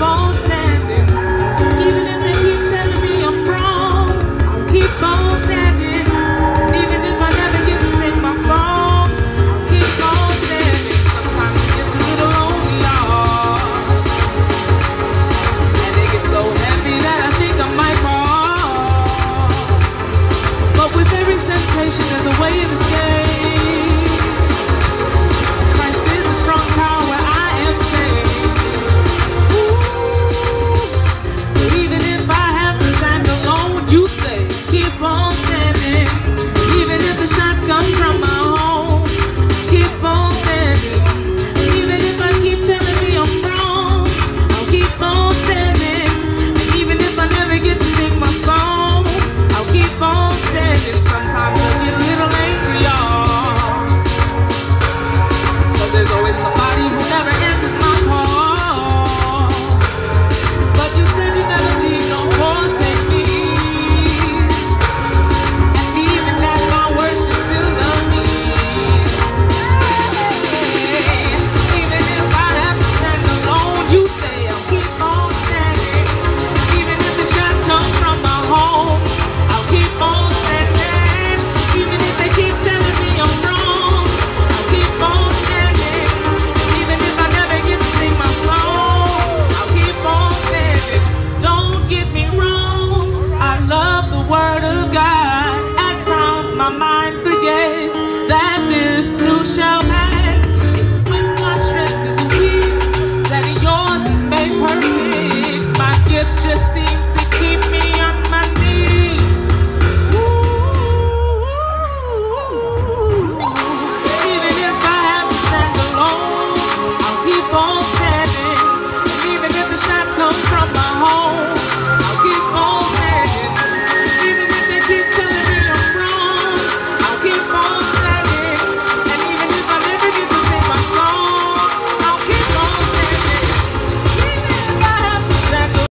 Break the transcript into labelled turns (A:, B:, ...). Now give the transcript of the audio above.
A: on standing. Even if they keep telling me I'm wrong, I'll keep on standing. And even if I never get to sing my song, I'll keep on standing. Sometimes it gets a little lonely, y'all, and it gets so heavy that I think I might fall. But with every temptation, there's a way of escape. Christ is a strong tower where I am safe. So even if I have to stand alone, you say, keep on standing. Even if the shots come from my home, keep on standing. And even if I keep telling me I'm wrong, I'll keep on standing. And even if I never get to sing my song, I'll keep on standing. Sometimes I get a little angry, y'all, but there's always somebody who never answers my call. But you said you never leave nor forsake me, and even at my worst you still love me. Even if I have to stand alone, you say I'll keep on standing. Even if the shots come from my home, I'll keep on standing. Even if they keep telling me I'm wrong, I'll keep on standing. Even if I never get to sing my song, I'll keep on standing. Don't get me wrong, I love the word of God. At times my mind forgets that this too shall pass. It's when my strength is weak that yours is made perfect. My gifts just seem